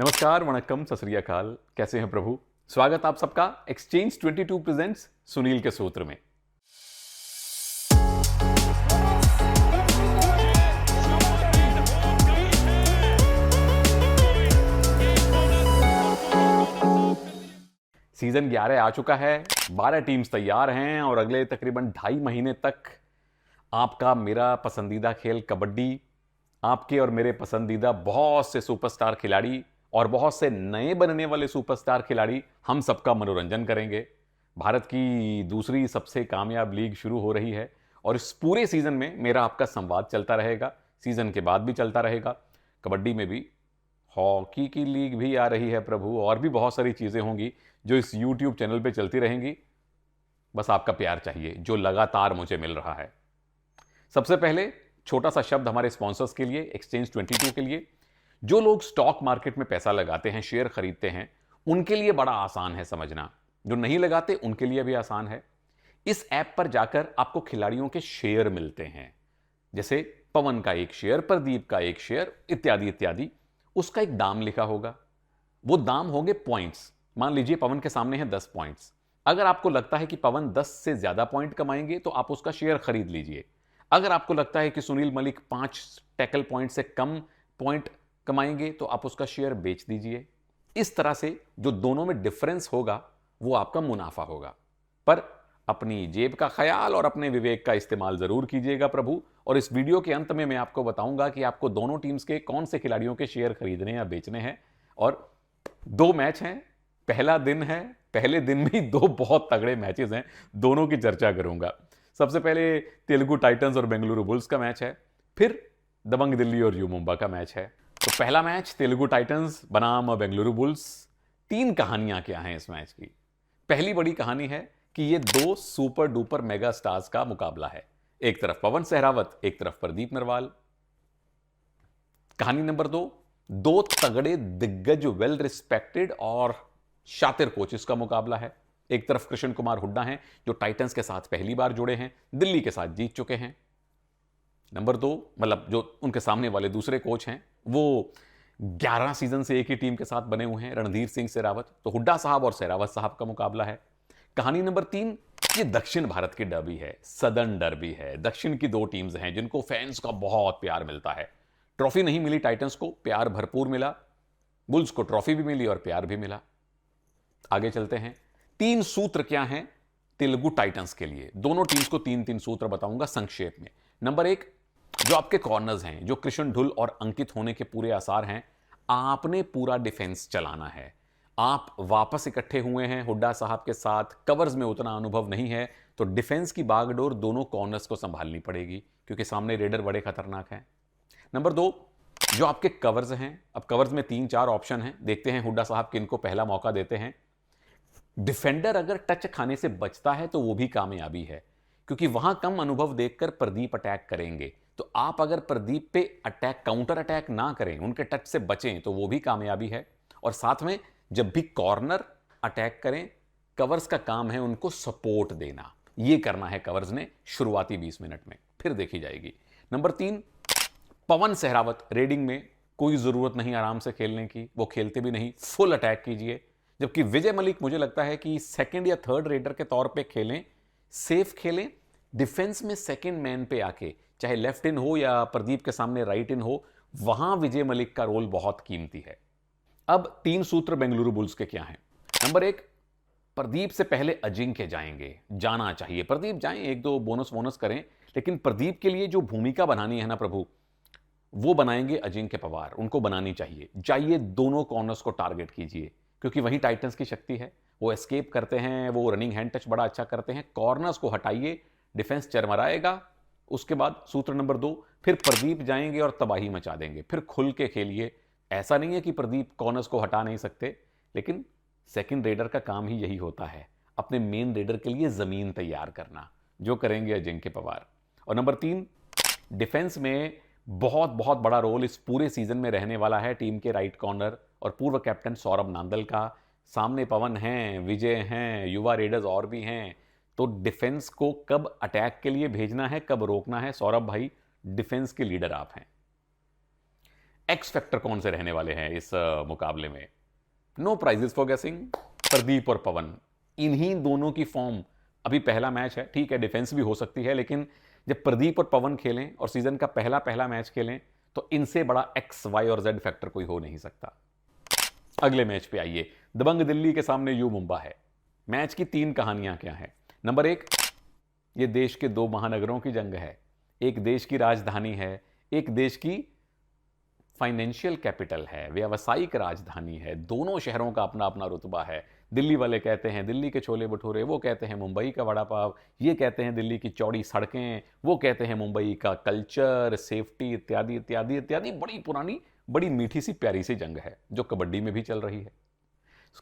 नमस्कार, वणक्कम, सत श्री अकाल। कैसे हैं प्रभु? स्वागत आप सबका एक्सचेंज 22 प्रेजेंट्स सुनील के सूत्र में। सीजन 11 आ चुका है, 12 टीम्स तैयार हैं और अगले तकरीबन 2.5 महीने तक आपका मेरा पसंदीदा खेल कबड्डी, आपके और मेरे पसंदीदा बहुत से सुपरस्टार खिलाड़ी और बहुत से नए बनने वाले सुपरस्टार खिलाड़ी हम सबका मनोरंजन करेंगे। भारत की दूसरी सबसे कामयाब लीग शुरू हो रही है और इस पूरे सीजन में मेरा आपका संवाद चलता रहेगा, सीजन के बाद भी चलता रहेगा। कबड्डी में भी, हॉकी की लीग भी आ रही है प्रभु, और भी बहुत सारी चीजें होंगी जो इस YouTube चैनल पे चलती रहेंगी। बस आपका प्यार चाहिए जो लगातार मुझे मिल रहा है। सबसे पहले छोटा सा शब्द हमारे स्पॉन्सर्स के लिए, एक्सचेंज 22 के लिए। जो लोग स्टॉक मार्केट में पैसा लगाते हैं, शेयर खरीदते हैं, उनके लिए बड़ा आसान है समझना। जो नहीं लगाते उनके लिए भी आसान है। इस ऐप पर जाकर आपको खिलाड़ियों के शेयर मिलते हैं, जैसे पवन का एक शेयर, प्रदीप का एक शेयर, इत्यादि इत्यादि। उसका एक दाम लिखा होगा, वो दाम होंगे पॉइंट्स। मान लीजिए पवन के सामने है 10 पॉइंट्स। अगर आपको लगता है कि पवन 10 से ज्यादा पॉइंट कमाएंगे तो आप उसका शेयर खरीद लीजिए। अगर आपको लगता है कि सुनील मलिक 5 टैकल पॉइंट से कम पॉइंट कमाएंगे तो आप उसका शेयर बेच दीजिए। इस तरह से जो दोनों में डिफरेंस होगा वो आपका मुनाफा होगा। पर अपनी जेब का ख्याल और अपने विवेक का इस्तेमाल जरूर कीजिएगा प्रभु। और इस वीडियो के अंत में मैं आपको बताऊंगा कि आपको दोनों टीम्स के कौन से खिलाड़ियों के शेयर खरीदने या बेचने हैं। और 2 मैच हैं, पहला दिन है, पहले दिन में ही 2 बहुत तगड़े मैचेस हैं, दोनों की चर्चा करूंगा। सबसे पहले तेलुगु टाइटंस और बेंगलुरु बुल्स का मैच है, फिर दबंग दिल्ली और यू मुंबा का मैच है। तो पहला मैच तेलुगु टाइटंस बनाम बेंगलुरु बुल्स। 3 कहानियां क्या हैं इस मैच की। पहली बड़ी कहानी है कि ये 2 सुपर डुपर मेगा स्टार्स का मुकाबला है। एक तरफ पवन सहरावत, एक तरफ प्रदीप नरवाल। कहानी नंबर 2 तगड़े दिग्गज, वेल रिस्पेक्टेड और शातिर कोचेस का मुकाबला है। एक तरफ कृष्ण कुमार हुड्डा हैं जो टाइटंस के साथ पहली बार जुड़े हैं, दिल्ली के साथ जीत चुके हैं। नंबर 2 मतलब जो उनके सामने वाले दूसरे कोच हैं वो 11 सीजन से एक ही टीम के साथ बने हुए हैं, रणधीर सिंह सहरावत। तो हुड्डा साहब और सहरावत साहब का मुकाबला है। कहानी नंबर 3, ये दक्षिण भारत की डर्बी है, सदर्न डर्बी है। दक्षिण की 2 टीम्स हैं जिनको फैंस का बहुत प्यार मिलता है। ट्रॉफी नहीं मिली टाइटंस को, प्यार भरपूर मिला। बुल्स को ट्रॉफी भी मिली और प्यार भी मिला। आगे चलते हैं। 3 सूत्र क्या हैं तेलुगु टाइटंस के लिए। दोनों टीम्स को 3-3 सूत्र बताऊंगा संक्षेप में। नंबर 1, जो आपके कॉर्नर्स हैं, जो कृष्ण ढुल और अंकित होने के पूरे आसार हैं, आपने पूरा डिफेंस चलाना है। आप वापस इकट्ठे हुए हैं हुड्डा साहब के साथ, कवर्स में उतना अनुभव नहीं है, तो डिफेंस की बागडोर दोनों कॉर्नर्स को संभालनी पड़ेगी क्योंकि सामने रेडर बड़े खतरनाक हैं। नंबर 2, जो आपके कवर्स हैं, अब कवर्स में 3-4 ऑप्शन हैं, देखते हैं हुड्डा साहब किनको पहला मौका देते हैं। डिफेंडर अगर टच खाने से बचता है तो वो भी कामयाबी है, क्योंकि वहां कम अनुभव देखकर प्रदीप अटैक करेंगे। तो आप अगर प्रदीप पे अटैक, काउंटर अटैक ना करें, उनके टच से बचें, तो वो भी कामयाबी है। और साथ में जब भी कॉर्नर अटैक करें, कवर्स का काम है उनको सपोर्ट देना। ये करना है कवर्स ने शुरुआती 20 मिनट में, फिर देखी जाएगी। नंबर 3, पवन सहरावत रेडिंग में कोई जरूरत नहीं आराम से खेलने की, वो खेलते भी नहीं, फुल अटैक कीजिए। जबकि विजय मलिक मुझे लगता है कि सेकंड या थर्ड रेडर के तौर पे खेलें, सेफ खेलें। डिफेंस में सेकंड मैन पे आके, चाहे लेफ्ट इन हो या प्रदीप के सामने राइट इन हो, वहां विजय मलिक का रोल बहुत कीमती है। अब 3 सूत्र बेंगलुरु बुल्स के क्या हैं। नंबर 1, प्रदीप से पहले अजिंक्य जाएंगे, जाना चाहिए। प्रदीप जाएं, 1-2 बोनस करें, लेकिन प्रदीप के लिए जो भूमिका बनानी है ना प्रभु, वो बनाएंगे अजिंक्य पवार। उनको बनानी चाहिए। जाइए दोनों कॉर्नर्स को टारगेट कीजिए, क्योंकि वही टाइटंस की शक्ति है। वो एस्केप करते हैं, वो रनिंग हैंड टच बड़ा अच्छा करते हैं। कॉर्नर्स को हटाइए, डिफेंस चरमराएगा। उसके बाद सूत्र नंबर 2, फिर प्रदीप जाएंगे और तबाही मचा देंगे। फिर खुल के खेलिए। ऐसा नहीं है कि प्रदीप कॉर्नर्स को हटा नहीं सकते, लेकिन सेकंड रेडर का काम ही यही होता है, अपने मेन रेडर के लिए जमीन तैयार करना, जो करेंगे अजिंक्य पवार। और नंबर 3, डिफेंस में बहुत बहुत बड़ा रोल इस पूरे सीजन में रहने वाला है टीम के राइट कॉर्नर और पूर्व कैप्टन सौरभ नांदल का। सामने पवन हैं, विजय हैं, युवा रेडर्स और भी हैं। तो डिफेंस को कब अटैक के लिए भेजना है, कब रोकना है, सौरभ भाई डिफेंस के लीडर आप हैं। एक्स फैक्टर कौन से रहने वाले हैं इस मुकाबले में? नो प्राइजेस फॉर गेसिंग, प्रदीप और पवन। इन्हीं दोनों की फॉर्म, अभी पहला मैच है, ठीक है डिफेंस भी हो सकती है, लेकिन जब प्रदीप और पवन खेलें और सीजन का पहला मैच खेलें तो इनसे बड़ा एक्स वाई और जेड फैक्टर कोई हो नहीं सकता। अगले मैच पे आइए, दबंग दिल्ली के सामने यू मुंबा है। मैच की 3 कहानियां क्या हैं? नंबर 1, ये देश के 2 महानगरों की जंग है। एक देश की राजधानी है, एक देश की फाइनेंशियल कैपिटल है, व्यावसायिक राजधानी है। दोनों शहरों का अपना अपना रुतबा है। दिल्ली वाले कहते हैं दिल्ली के छोले भटूरे, वो कहते हैं मुंबई का वड़ा पाव, ये कहते हैं दिल्ली की चौड़ी सड़कें, वो कहते हैं मुंबई का कल्चर, सेफ्टी इत्यादि इत्यादि इत्यादि। बड़ी पुरानी, बड़ी मीठी सी प्यारी सी जंग है जो कबड्डी में भी चल रही है।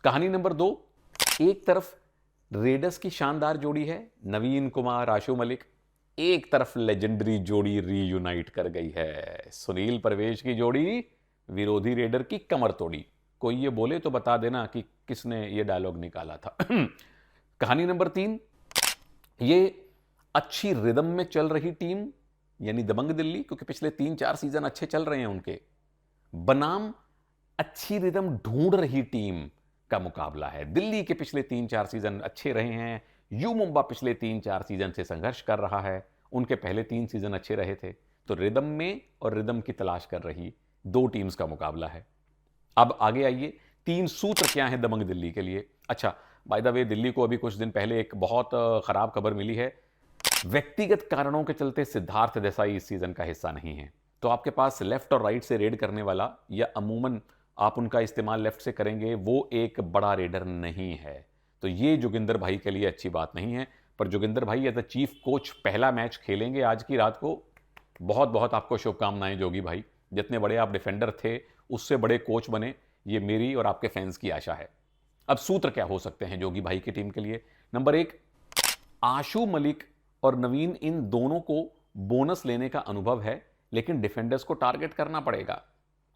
कहानी नंबर 2, एक तरफ रेडर्स की शानदार जोड़ी है नवीन कुमार आशु मलिक, एक तरफ लेजेंडरी जोड़ी रीयूनाइट कर गई है, सुनील परवेश की जोड़ी विरोधी रेडर की कमर तोड़ी। कोई ये बोले तो बता देना कि किसने ये डायलॉग निकाला था। कहानी नंबर 3, ये अच्छी रिदम में चल रही टीम यानी दबंग दिल्ली, क्योंकि पिछले 3-4 सीजन अच्छे चल रहे हैं उनके, बनाम अच्छी रिदम ढूंढ रही टीम का मुकाबला है। दिल्ली के पिछले 3-4 सीजन अच्छे रहे हैं, यू मुंबा पिछले 3-4 सीजन से संघर्ष कर रहा है, उनके पहले 3 सीजन अच्छे रहे थे। तो रिदम में और रिदम की तलाश कर रही 2 टीम्स का मुकाबला है। अब आगे आइए, 3 सूत्र क्या हैं दबंग दिल्ली के लिए? अच्छा, बाय द वे, दिल्ली को अभी कुछ दिन पहले एक बहुत खराब खबर मिली है। व्यक्तिगत कारणों के चलते सिद्धार्थ देसाई इस सीजन का हिस्सा नहीं है। तो आपके पास लेफ्ट और राइट से रेड करने वाला, या अमूमन आप उनका इस्तेमाल लेफ्ट से करेंगे, वो एक बड़ा रेडर नहीं है। तो ये जोगिंदर भाई के लिए अच्छी बात नहीं है। पर जोगिंदर भाई एज अ चीफ कोच पहला मैच खेलेंगे आज की रात को। बहुत बहुत आपको शुभकामनाएं जोगी भाई, जितने बड़े आप डिफेंडर थे उससे बड़े कोच बने, ये मेरी और आपके फैंस की आशा है। अब सूत्र क्या हो सकते हैं जोगी भाई की टीम के लिए? नंबर 1, आशु मलिक और नवीन, इन दोनों को बोनस लेने का अनुभव है, लेकिन डिफेंडर्स को टारगेट करना पड़ेगा,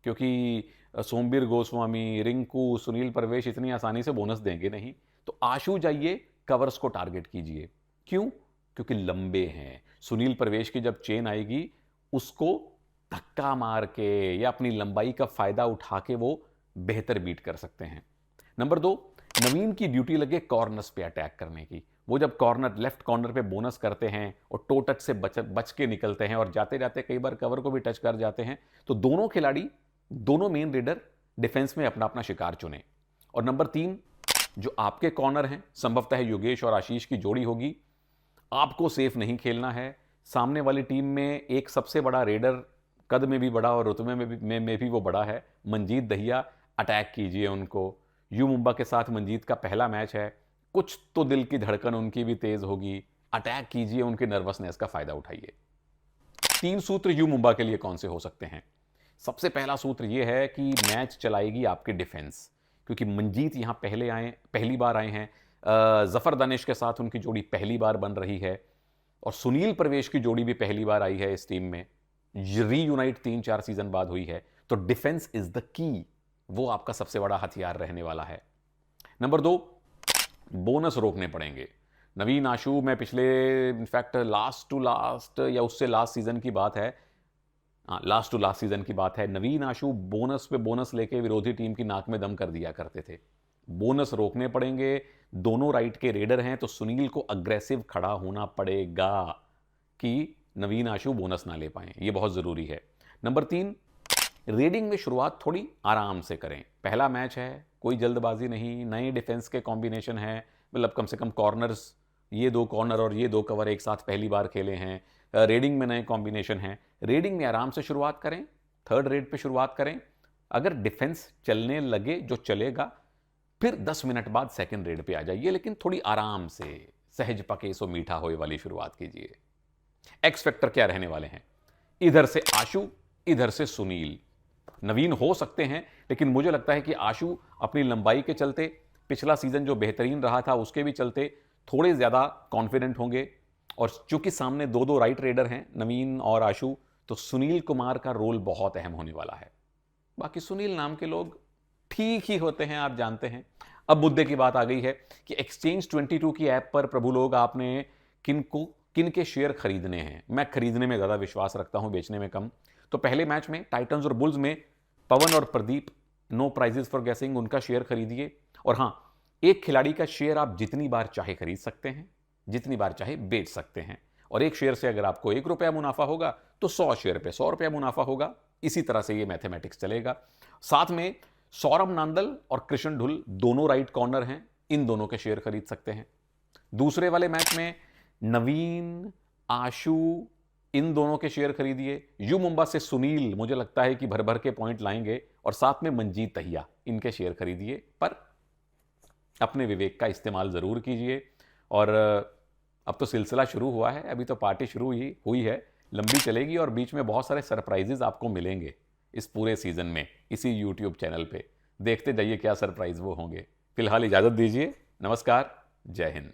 क्योंकि सोमबीर गोस्वामी, रिंकू, सुनील परवेश इतनी आसानी से बोनस देंगे नहीं। तो आशु जाइए, कवर्स को टारगेट कीजिए। क्यों? क्योंकि लंबे हैं। सुनील परवेश की जब चेन आएगी उसको धक्का मार के या अपनी लंबाई का फायदा उठा के वो बेहतर बीट कर सकते हैं। नंबर 2, नवीन की ड्यूटी लगे कॉर्नर्स पे अटैक करने की। वो जब कॉर्नर, लेफ्ट कॉर्नर पे बोनस करते हैं और टो टच से बच के निकलते हैं और जाते जाते कई बार कवर को भी टच कर जाते हैं, तो दोनों खिलाड़ी, दोनों मेन रेडर डिफेंस में अपना अपना शिकार चुने। और नंबर 3, जो आपके कॉर्नर हैं, संभवतः योगेश और आशीष की जोड़ी होगी। आपको सेफ नहीं खेलना है। सामने वाली टीम में एक सबसे बड़ा रेडर, कद में भी बड़ा और रुतबे में भी वो बड़ा है, मंजीत दहिया। अटैक कीजिए उनको। यू मुंबा के साथ मंजीत का पहला मैच है, कुछ तो दिल की धड़कन उनकी भी तेज होगी। अटैक कीजिए, उनके नर्वसनेस का फायदा उठाइए। 3 सूत्र यू मुंबा के लिए कौन से हो सकते हैं? सबसे पहला सूत्र यह है कि मैच चलाएगी आपकी डिफेंस, क्योंकि मंजीत यहां पहली बार आए हैं। जफर दानिश के साथ उनकी जोड़ी पहली बार बन रही है, और सुनील परवेश की जोड़ी भी पहली बार आई है इस टीम में। रीयूनाइट 3-4 सीजन बाद हुई है। तो डिफेंस इज द की, वो आपका सबसे बड़ा हथियार रहने वाला है। नंबर 2, बोनस रोकने पड़ेंगे। नवीन आशु में पिछले, इनफैक्ट लास्ट टू लास्ट या उससे लास्ट सीजन की बात है, लास्ट टू लास्ट सीजन की बात है, नवीन आशु बोनस पे बोनस लेके विरोधी टीम की नाक में दम कर दिया करते थे। बोनस रोकने पड़ेंगे। दोनों राइट के रेडर हैं, तो सुनील को अग्रेसिव खड़ा होना पड़ेगा कि नवीन आशु बोनस ना ले पाए, ये बहुत जरूरी है। नंबर 3, रेडिंग में शुरुआत थोड़ी आराम से करें। पहला मैच है, कोई जल्दबाजी नहीं, नए डिफेंस के कॉम्बिनेशन है, मतलब कम से कम कॉर्नर्स, ये 2 कॉर्नर और ये 2 कवर एक साथ पहली बार खेले हैं। रेडिंग में नए कॉम्बिनेशन हैं। रेडिंग में आराम से शुरुआत करें, 3rd रेड पे शुरुआत करें। अगर डिफेंस चलने लगे, जो चलेगा, फिर 10 मिनट बाद 2nd रेड पे आ जाइए, लेकिन थोड़ी आराम से, सहज पके सो मीठा होए वाली शुरुआत कीजिए। एक्स फैक्टर क्या रहने वाले हैं? इधर से आशु, इधर से सुनील। नवीन हो सकते हैं, लेकिन मुझे लगता है कि आशु अपनी लंबाई के चलते, पिछला सीजन जो बेहतरीन रहा था उसके भी चलते थोड़े ज्यादा कॉन्फिडेंट होंगे। और चूंकि सामने 2 राइट रेडर हैं, नवीन और आशु, तो सुनील कुमार का रोल बहुत अहम होने वाला है। बाकी सुनील नाम के लोग ठीक ही होते हैं, आप जानते हैं। अब मुद्दे की बात आ गई है कि एक्सचेंज 22 की ऐप पर प्रभु लोग, आपने किन के शेयर खरीदने हैं। मैं खरीदने में ज्यादा विश्वास रखता हूं, बेचने में कम। तो पहले मैच में टाइटंस और बुल्स में पवन और Pradeep, no prizes for guessing, उनका शेयर खरीदिए। और हां, एक खिलाड़ी का शेयर आप जितनी बार चाहे खरीद सकते हैं, जितनी बार चाहे बेच सकते हैं, और एक शेयर से अगर आपको 1 रुपया मुनाफा होगा तो 100 शेयर पे 100 रुपया मुनाफा होगा। इसी तरह से ये मैथमेटिक्स चलेगा। साथ में सौरभ नांदल और कृष्ण ढुल दोनों राइट कॉर्नर हैं, इन दोनों के शेयर खरीद सकते हैं। दूसरे वाले मैच में नवीन, आशु, इन दोनों के शेयर खरीदिए। यू मुंबा से सुनील मुझे लगता है कि भर भर के पॉइंट लाएंगे, और साथ में मंजीत दहिया, इनके शेयर खरीदिए। पर अपने विवेक का इस्तेमाल जरूर कीजिए। और अब तो सिलसिला शुरू हुआ है, अभी तो पार्टी शुरू ही हुई है, लंबी चलेगी और बीच में बहुत सारे सरप्राइजेज आपको मिलेंगे इस पूरे सीजन में इसी यूट्यूब चैनल पे। देखते जाइए क्या सरप्राइज वो होंगे। फिलहाल इजाजत दीजिए, नमस्कार, जय हिंद।